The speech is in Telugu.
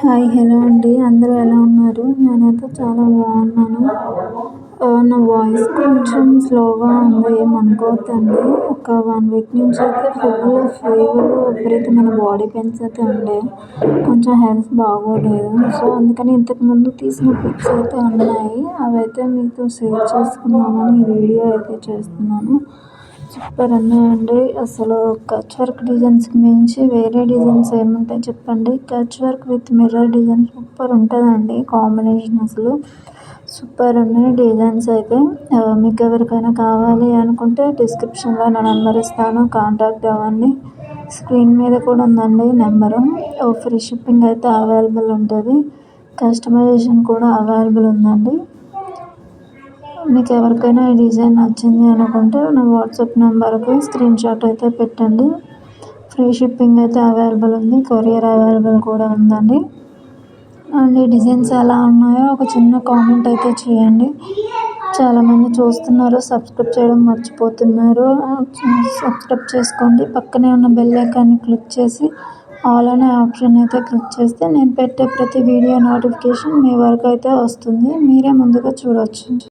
హాయ్ హలో అండి, అందరూ ఎలా ఉన్నారు? నేనైతే చాలా బాగున్నాను. నా వాయిస్ కొంచెం స్లోగా ఉంది, ఏమనుకోవద్దండి. ఒక 1 వీక్ నుంచి అయితే ఫుల్ ఫీవర్, విపరీతమైన బాడీ పెయిన్స్ అయితే ఉండే. కొంచెం హెల్త్ బాగోలేదు. సో అందుకని ఇంతకుముందు తీసిన పిక్స్ అయితే ఉన్నాయి, అవైతే మీతో షేర్ చేసుకుందామని ఈ వీడియో అయితే చేస్తున్నాను. సూపర్ ఉన్నాయండి. అసలు కచ్ వర్క్ డిజైన్స్కి మించి వేరే డిజైన్స్ ఏముంటాయి చెప్పండి. Kutch work with mirror design super ఉంటుందండి కాంబినేషన్. అసలు సూపర్ ఉన్నాయి డిజైన్స్ అయితే. మీకు ఎవరికైనా కావాలి అనుకుంటే డిస్క్రిప్షన్లో నా నెంబర్ ఇస్తాను, కాంటాక్ట్ అవ్వండి. స్క్రీన్ మీద కూడా ఉందండి నెంబరు. ఫ్రీ షిప్పింగ్ అయితే అవైలబుల్ ఉంటుంది, కస్టమైజేషన్ కూడా అవైలబుల్ ఉందండి. మీకు ఎవరికైనా ఈ డిజైన్ నచ్చింది అనుకుంటే నా వాట్సాప్ నెంబర్కి స్క్రీన్ షాట్ అయితే పెట్టండి. ఫ్రీ షిప్పింగ్ అయితే అవైలబుల్ ఉంది, కొరియర్ అవైలబుల్ కూడా ఉందండి. అండ్ ఈ డిజైన్స్ ఎలా ఉన్నాయో ఒక చిన్న కామెంట్ అయితే చేయండి. చాలామంది చూస్తున్నారు, సబ్స్క్రైబ్ చేయడం మర్చిపోతున్నారు. సబ్స్క్రైబ్ చేసుకోండి. పక్కనే ఉన్న బెల్ ఐకాన్ని క్లిక్ చేసి ఆల్ అనే ఆప్షన్ అయితే క్లిక్ చేస్తే నేను పెట్టే ప్రతి వీడియో నోటిఫికేషన్ మీ వరకు అయితే వస్తుంది, మీరే ముందుగా చూడవచ్చు.